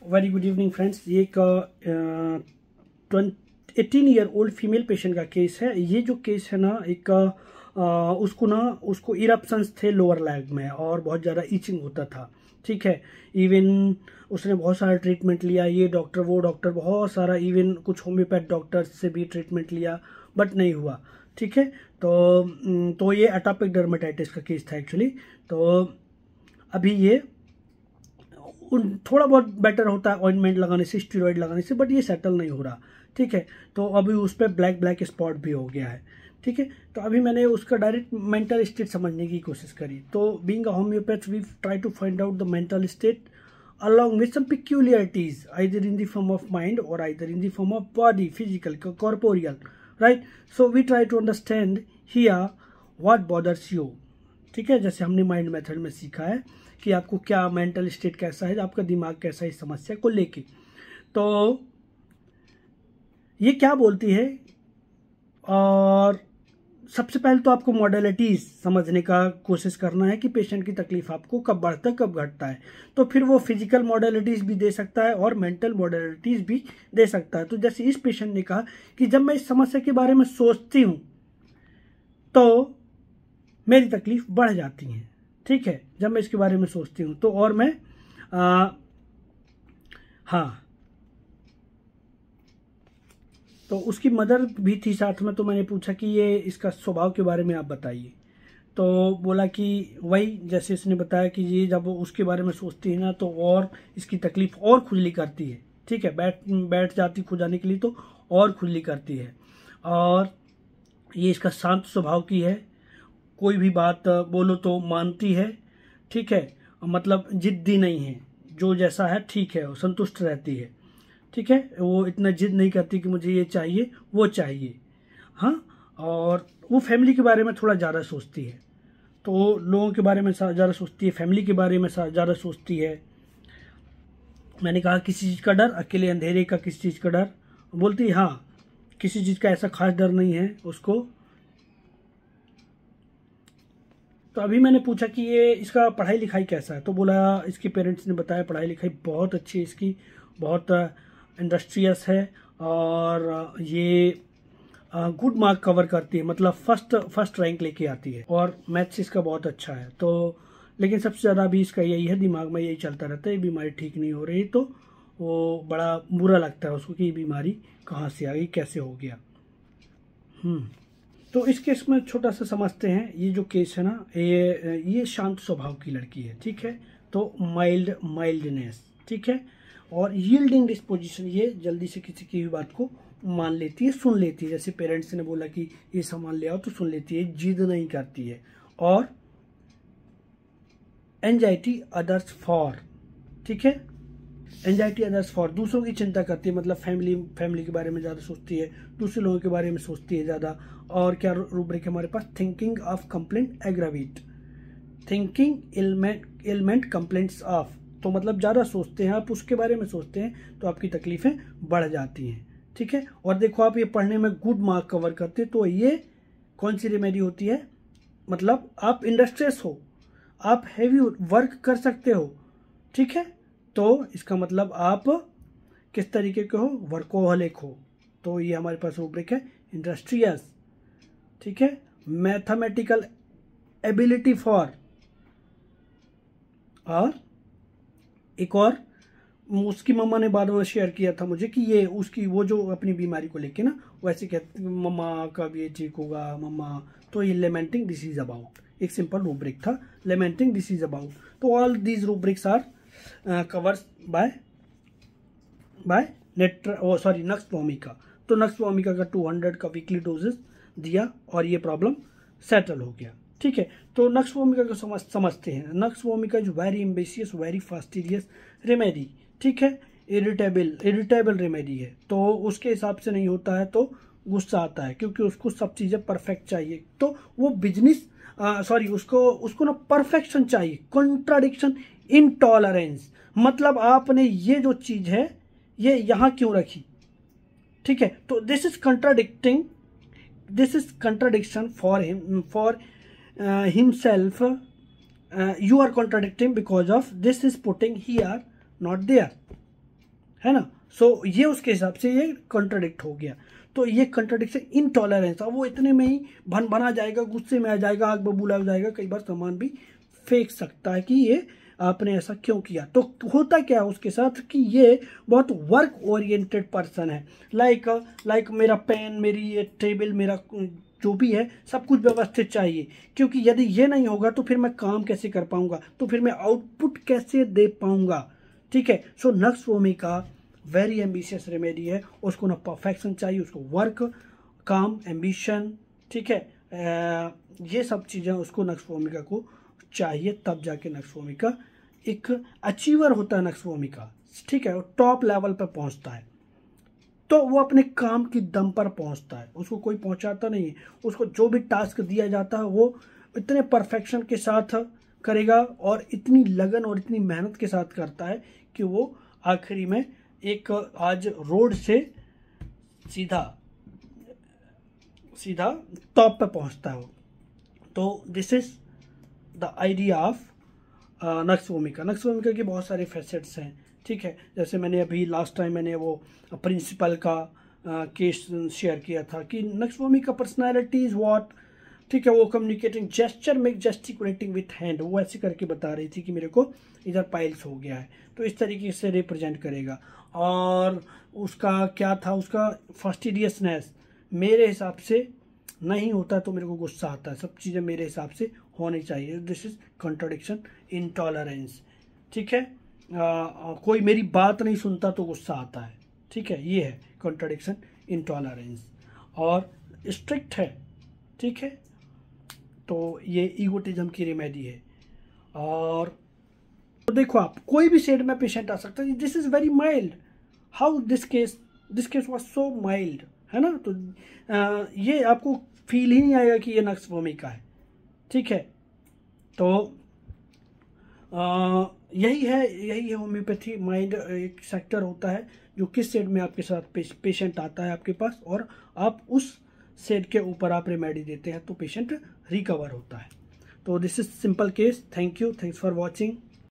Very good evening friends. ये एक 18 year old female patient का केस है। ये जो केस है ना, एक उसको इरप्शंस थे लोअर लेग में और बहुत ज़्यादा ईचिंग होता था। ठीक है, इवन उसने बहुत सारा ट्रीटमेंट लिया, ये डॉक्टर वो डॉक्टर, बहुत सारा, इवन कुछ होम्योपैथ डॉक्टर से भी ट्रीटमेंट लिया बट नहीं हुआ। ठीक है, तो ये एटोपिक डर्मेटाइटिस का केस था एक्चुअली। तो अभी ये थोड़ा बहुत बेटर होता है ऑइंटमेंट लगाने से, स्टेरॉइड लगाने से, बट ये सेटल नहीं हो रहा। ठीक है, तो अभी उस पर ब्लैक स्पॉट भी हो गया है। ठीक है, तो अभी मैंने उसका डायरेक्ट मेंटल स्टेट समझने की कोशिश करी। तो being a homeopath we try to find out the mental state along with some peculiarities either in the form of mind or either in the form of body, physical, corporeal, right? So we try to understand here what bothers you. ठीक है, जैसे हमने mind method में सीखा है कि आपको क्या मेंटल स्टेट कैसा है, आपका दिमाग कैसा है इस समस्या को लेके। तो ये क्या बोलती है, और सबसे पहले तो आपको मॉडलिटीज समझने का कोशिश करना है कि पेशेंट की तकलीफ आपको कब बढ़ता है कब घटता है। तो फिर वो फिजिकल मॉडलिटीज भी दे सकता है और मेंटल मॉडलिटीज भी दे सकता है। तो जैसे इस पेशेंट ने कहा कि जब मैं इस समस्या के बारे में सोचती हूँ तो मेरी तकलीफ बढ़ जाती है। ठीक है, जब मैं इसके बारे में सोचती हूँ तो, और मैं हाँ, तो उसकी मदर भी थी साथ में। तो मैंने पूछा कि ये इसका स्वभाव के बारे में आप बताइए। तो बोला कि वही जैसे इसने बताया कि ये जब उसके बारे में सोचती है ना तो और इसकी तकलीफ और खुजली करती है। ठीक है, बैठ जाती खुजाने के लिए तो और खुजली करती है, और ये इसका शांत स्वभाव की है, कोई भी बात बोलो तो मानती है। ठीक है, मतलब जिद्दी नहीं है, जो जैसा है ठीक है, वो संतुष्ट रहती है। ठीक है, वो इतना जिद नहीं करती कि मुझे ये चाहिए वो चाहिए। हाँ, और वो फैमिली के बारे में थोड़ा ज़्यादा सोचती है। तो लोगों के बारे में ज़्यादा सोचती है, फैमिली के बारे में ज़्यादा सोचती है। मैंने कहा किसी चीज़ का डर, अकेले अंधेरे का किसी चीज़ का डर? बोलती हाँ, किसी चीज़ का ऐसा खास डर नहीं है उसको। तो अभी मैंने पूछा कि ये इसका पढ़ाई लिखाई कैसा है। तो बोला, इसके पेरेंट्स ने बताया पढ़ाई लिखाई बहुत अच्छी है इसकी, बहुत इंडस्ट्रियस है, और ये गुड मार्क कवर करती है, मतलब फर्स्ट रैंक लेके आती है, और मैथ्स इसका बहुत अच्छा है। तो लेकिन सबसे ज़्यादा अभी इसका यही है, दिमाग में यही चलता रहता है, बीमारी ठीक नहीं हो रही। तो वो बड़ा बुरा लगता है उसको कि ये बीमारी कहाँ से आ गई, कैसे हो गया। तो इस केस में छोटा सा समझते हैं। ये जो केस है ना, ये शांत स्वभाव की लड़की है। ठीक है, तो माइल्डनेस, ठीक है, और यील्डिंग डिस्पोजिशन, ये जल्दी से किसी की भी बात को मान लेती है, सुन लेती है। जैसे पेरेंट्स ने बोला कि ये सामान ले आओ तो सुन लेती है, जिद नहीं करती है। और एंजाइटी अदर्स फॉर, ठीक है, एंजाइटी अदर्स फॉर, दूसरों की चिंता करती है, मतलब फैमिली के बारे में ज़्यादा सोचती है, दूसरे लोगों के बारे में सोचती है ज़्यादा। और क्या रूब्रिक है हमारे पास, thinking of complaint aggravate, thinking element complaints of, तो मतलब ज़्यादा सोचते हैं आप, उसके बारे में सोचते हैं तो आपकी तकलीफें बढ़ जाती हैं। ठीक है, और देखो आप ये पढ़ने में गुड मार्क कवर करते हैं, तो ये कौन सी रेमेडी होती है, मतलब आप इंडस्ट्रियस हो, आप हैवी वर्क कर सकते हो। ठीक है, तो इसका मतलब आप किस तरीके के हो, वर्कोहलिक हो। तो ये हमारे पास रूब्रिक है, इंडस्ट्रियस। ठीक है, मैथमेटिकल एबिलिटी फॉर, और एक और उसकी मम्मा ने बाद में शेयर किया था मुझे कि ये उसकी वो जो अपनी बीमारी को लेके ना वैसे कहती, मम्मा कब ये ठीक होगा मम्मा। तो ये लेमेंटिंग दिस इज अबाउट, एक सिंपल रूब्रिक था, लेमेंटिंग दिस इज अबाउट। तो all these rubrics are covers by nux vomica. तो नक्स वोमिका का 200 का वीकली डोजेस दिया और ये प्रॉब्लम सेटल हो गया। ठीक है, तो नक्स वोमिका को समझते हैं। Nux vomica is very ambitious, very fastidious remedy. ठीक है, इरिटेबल रेमेडी है, तो उसके हिसाब से नहीं होता है तो गुस्सा आता है, क्योंकि उसको सब चीज़ें परफेक्ट चाहिए। तो वो बिजनेस उसको ना परफेक्शन चाहिए, कॉन्ट्राडिक्शन, इनटॉलरेंस, मतलब आपने ये जो चीज़ है ये यहाँ क्यों रखी। ठीक है, तो this is contradiction for himself. You are contradicting because of this is putting here not there. है ना। सो ये उसके हिसाब से ये कॉन्ट्राडिक्ट हो गया। तो ये कंट्राडिक्शन इनटॉलरेंस, अब वो इतने में ही बना जाएगा, गुस्से में आ जाएगा, आग बबूला हो जाएगा, कई बार सामान भी फेंक सकता है कि ये आपने ऐसा क्यों किया। तो होता क्या है उसके साथ कि ये बहुत वर्क ओरिएंटेड पर्सन है। लाइक मेरा पेन, मेरी ये टेबल, मेरा जो भी है सब कुछ व्यवस्थित चाहिए, क्योंकि यदि ये नहीं होगा तो फिर मैं काम कैसे कर पाऊंगा, तो फिर मैं आउटपुट कैसे दे पाऊंगा। ठीक है। सो नक्सवोमिका वेरी एम्बिशियस रेमेडी है। उसको ना परफेक्शन चाहिए, उसको वर्क, काम, एम्बिशन, ठीक है, ये सब चीज़ें उसको नक्सवोमिका को चाहिए, तब जाके नक्सवोमिका एक अचीवर होता है। नक्सवोमिका, ठीक है, वो टॉप लेवल पर पहुंचता है। तो वो अपने काम की दम पर पहुंचता है, उसको कोई पहुंचाता नहीं है। उसको जो भी टास्क दिया जाता है वो इतने परफेक्शन के साथ करेगा और इतनी लगन और इतनी मेहनत के साथ करता है कि वो आखिरी में एक आज रोड से सीधा सीधा टॉप पे पहुंचता है। तो this is the idea of nux vomica. Nux vomica के बहुत सारे फैसेट्स हैं, ठीक है। जैसे मैंने अभी लास्ट टाइम मैंने वो प्रिंसिपल का केस शेयर किया था कि नक्सवोमिका पर्सनालिटी इज व्हाट, ठीक है, वो communicating gesture make gesticulating with hand, वो ऐसे करके बता रही थी कि मेरे को इधर पाइल्स हो गया है, तो इस तरीके से रिप्रेजेंट करेगा। और उसका क्या था, उसका फास्टिडियसनेस, मेरे हिसाब से नहीं होता तो मेरे को गुस्सा आता है, सब चीज़ें मेरे हिसाब से होनी चाहिए। दिस इज कॉन्ट्रडिक्शन, इनटॉलरेंस, ठीक है। कोई मेरी बात नहीं सुनता तो गुस्सा आता है, ठीक है, ये है कॉन्ट्रडिक्शन, इनटॉलरेंस। और स्ट्रिक्ट है, ठीक है, तो ये ईगोटिज्म की रेमेडी है। और तो देखो आप कोई भी शेड में पेशेंट आ सकता है, this is very mild, how this case was so mild, है ना। तो ये आपको फील ही नहीं आएगा कि ये नक्सवोमिका है, ठीक है। तो यही है होम्योपैथी। माइंड एक सेक्टर होता है जो किस सेड में आपके साथ पेशेंट आता है आपके पास, और आप उस सेड के ऊपर आप रेमेडी देते हैं तो पेशेंट रिकवर होता है। तो this is simple case. Thank you, thanks for watching.